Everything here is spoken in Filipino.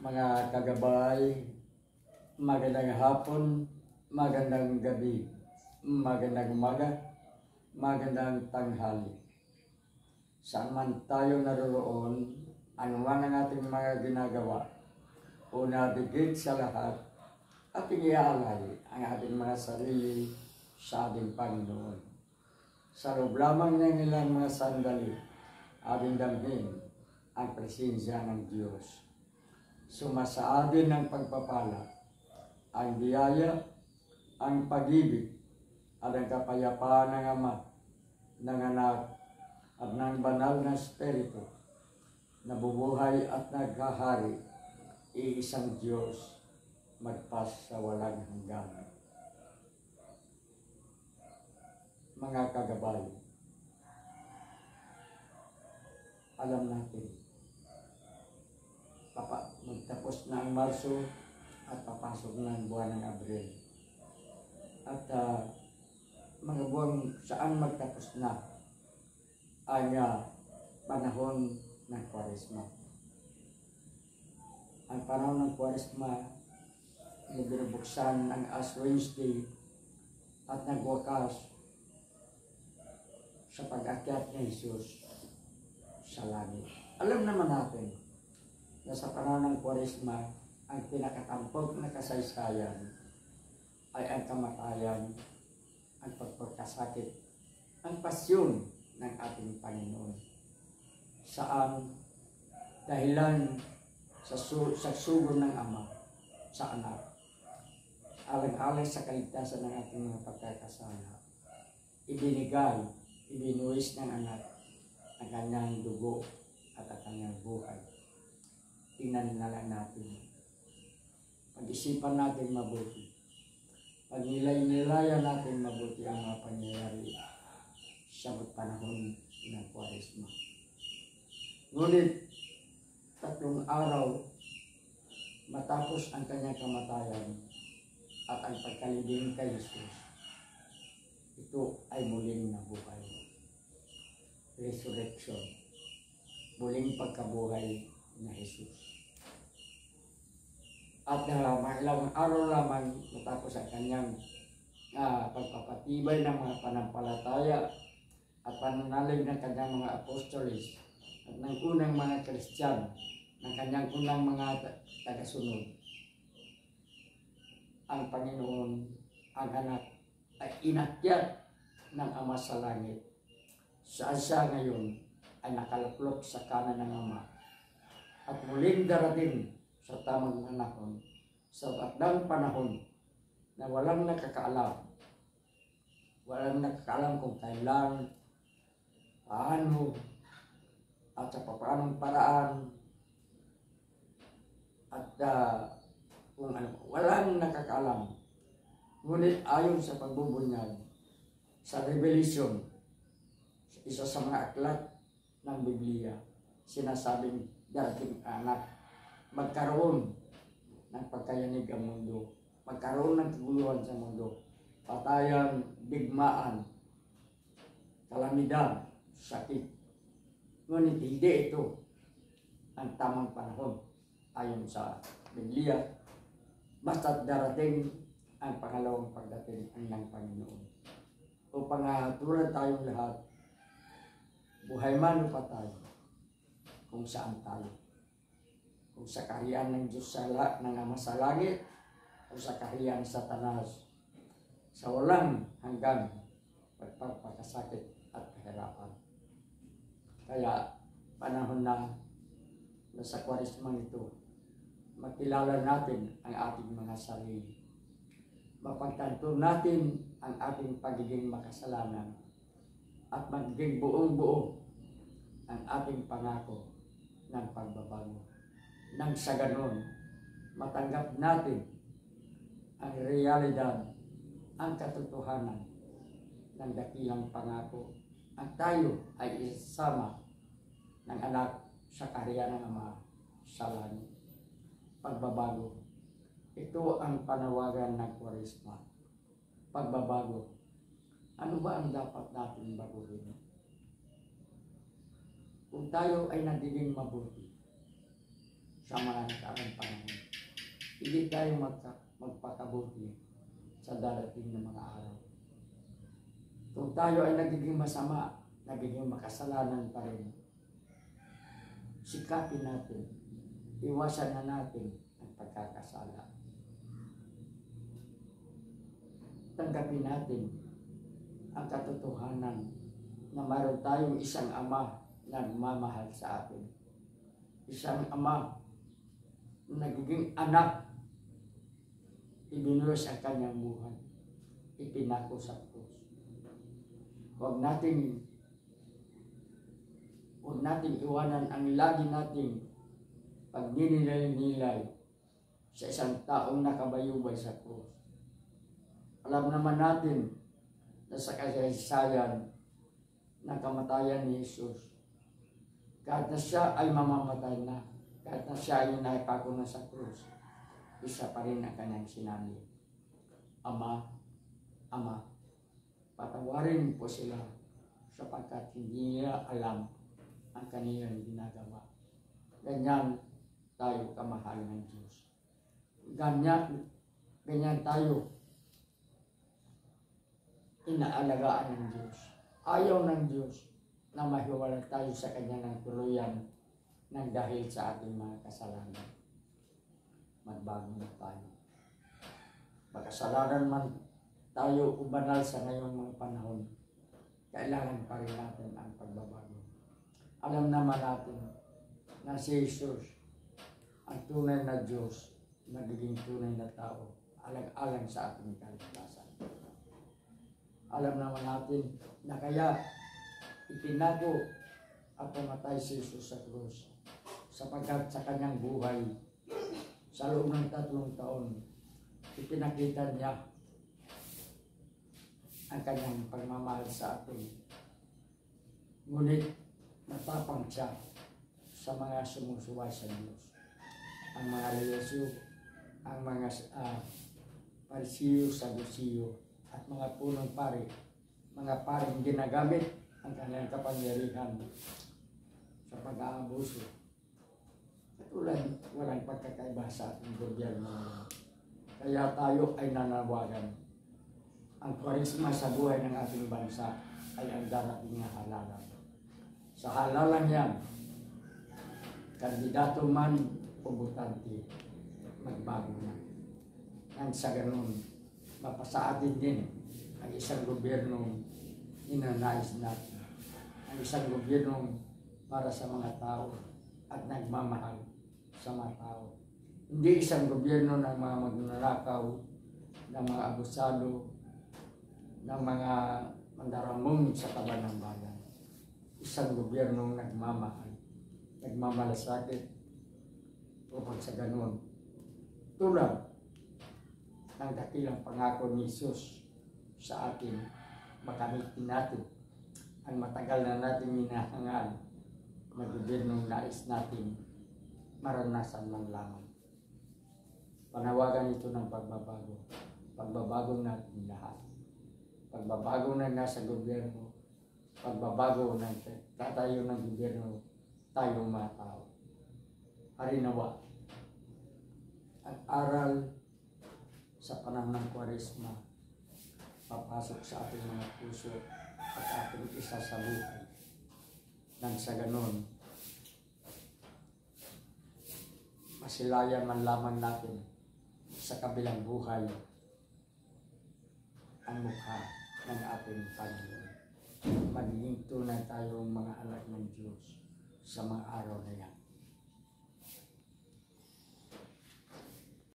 Mga kagabay, magandang hapon, magandang gabi, magandang umaga, magandang tanghali. Saan man tayo naroroon, anuman ang ating mga ginagawa, una bigit sa lahat, ating iaalay ang ating mga sarili sa ating Panginoon. Sa loob lamang ng ilang mga sandali, ating damhin ang presensya ng Diyos. Sumasaadin ng pagpapala, ang biyaya, ang pag-ibig, at ang kapayapaan ng Ama, ng Anak, at ng Banal na Espiritu, nabubuhay at naghahari, iisang Diyos, magpas sa walang hanggan. Mga kagabay, alam natin, magtapos na ang Marso at papasok na ang buwan ng Abril. At mga buwan saan magtapos na ang panahon ng Kwaresma. Ang panahon ng Kwaresma, binubuksan ang Ash Wednesday at nagwakas sa pag-akyat ni Jesus sa langit. Alam naman natin na sa panahon ng Kwaresma, ang pinakatampok na kasaysayan ay ang kamatayan, ang pagpagkasakit, ang pasyon ng ating Panginoon. Saan dahilan sa sugo ng Ama sa Anak, alang-alang sa kaligtasan ng ating mga pagkakasala, ibinuwis ng Anak ang kanyang dugo at ang kanyang buhay. Tingnan na lang natin. Pag-isipan natin mabuti. Pag-nilay-nilayan natin mabuti ang mga pangyayari sa panahon ng Kwaresma. Ngunit, 3 araw matapos ang kanyang kamatayan at ang pagkalibing kay Jesus, ito ay muling nabuhay. Resurrection. Muling pagkabuhay na Jesus. At ilang araw lamang matapos ang kanyang pagpapatibay ng mga panampalataya at pananalig ng kanyang mga apostolis at ng unang mga Kristiyano, ng kanyang unang mga tagasunod, ang Panginoon, ang Anak, ay inakyat ng Ama sa langit. Saan siya ngayon ay nakaluklok sa kanan ng Ama at muling darating sa tamang panahon, sa takdang panahon na walang nakakaalam kung kailan, paano, at sa paanong paraan, at kung ano, walang nakakaalam. Ngunit ayon sa pagbubunyag, sa Revelation, isa sa mga aklat ng Biblia, sinasabing darating Anak, magkaroon ng pagkayanig ang mundo, magkaroon ng kaguluhan sa mundo, patayan, digmaan, kalamidad, sakit. Ngunit hindi ito ang tamang panahon ayon sa Biblia, basta't darating ang pangalawang pagdating ng Panginoon. Upang tulad tayong lahat, buhay man o patay, kung saan tayo. Kung sa kaharian ng Diyos ng Ama sa langit, o sa kaharian ng Satanas, sa walang hanggan pagpapakasakit at kahirapan. Kaya panahon na sa Kwaresma ito, makilala natin ang ating mga sarili. Mapagtanto natin ang ating pagiging makasalanan at magiging buong-buo ang ating pangako ng pagbabago. Nang sa ganon, matanggap natin ang realidad, ang katotohanan ng dakilang pangako at tayo ay isama ng Anak sa kaharian ng Ama sa langit. Pagbabago. Ito ang panawagan ng Kwaresma. Pagbabago. Ano ba ang dapat natin baguhin? Kung tayo ay nagiging mabuti, sa mga nakaraang panahon. Hindi tayo magpakabuti sa darating na mga araw. Kung tayo ay nagiging masama, nagiging makasalanan pa rin, sikapin natin, iwasan na natin ang pagkakasala. Tanggapin natin ang katotohanan na mayroon tayong isang Ama na nagmamahal sa atin. Isang Ama na nagiging anak, ibinuhos ang kanyang buhay, ipinako sa krus. Huwag natin iwanan ang lagi nating pagninilay-nilay sa isang taong nakabayubay sa krus. Alam naman natin na sa kasaysayan ng kamatayan ni Jesus, kahit na siya ay mamamatay na, kahit na siya ay naipako na sa krus, isa pa rin ang kanyang sinabi, Ama, Ama, patawarin po sila sapagkat hindi nila alam ang kanilang ginagawa. Ganyan tayo kamahal ng Diyos. Ganyan tayo inaalagaan ng Diyos. Ayaw ng Diyos na mahiwalay tayo sa Kanya ng tuluyan nang dahil sa ating mga kasalanan. Magbago na tayo. Magkasalanan man tayo o banal sa ngayong mga panahon, kailangan pa rin natin ang pagbabago. Alam naman natin na si Jesus, ang tunay na Diyos, nagiging tunay na tao, alang-alang sa ating kaligtasan. Alam naman natin na kaya ipinago at pumatay si Jesus sa krus sapagkat sa kanyang buhay sa loob ng 3 taon ipinakita niya ang kanyang pagmamahal sa atin. Ngunit natapang siya sa mga sumusuway sa Diyos. Ang mga religiyo, ang mga Parisiyo, Sadusiyo, at mga punong pari, mga paring ginagamit ang kanilang kapangyarihan sa pag-aabuso. Katulad, walang pagkakaiba sa ating gobyerno. Kaya tayo ay nanawagan. Ang kwaresma sa buhay ng ating bansa ay ang darating na halalan. Sa halalan yan, kandidato man o butante, magbago na. Nang sa ganun, mapasa atin din ang isang gobyernong ninanais natin. Ang isang gobyernong para sa mga tao at nagmamahal sa mga tao. Hindi isang gobyerno ng mga magnanakaw, ng mga abusado, ng mga mandaramong sa taban ng bayan. Isang gobyernong nagmamahal, nagmamalasakit upang sa ganun. Tulad ng dakilang pangako ni Jesus sa atin, makamitin natin ang matagal na natin minahangal na gobyernong nais natin maranasan man lamang. Panawagan ito ng pagbabago. Pagbabago natin lahat. Pagbabago na nasa gobyerno, pagbabago ng tatayo ng gobyerno, tayong mga tao. Harinawa, ang aral sa panahon ng Kwaresma, papasok sa ating mga puso at ating isa sa buhay. Nang sa ganon, masilayan man lamang natin sa kabilang buhay ang mukha ng ating Panginoon. Magiging tunay tayong mga anak ng Diyos sa mga araw na yan.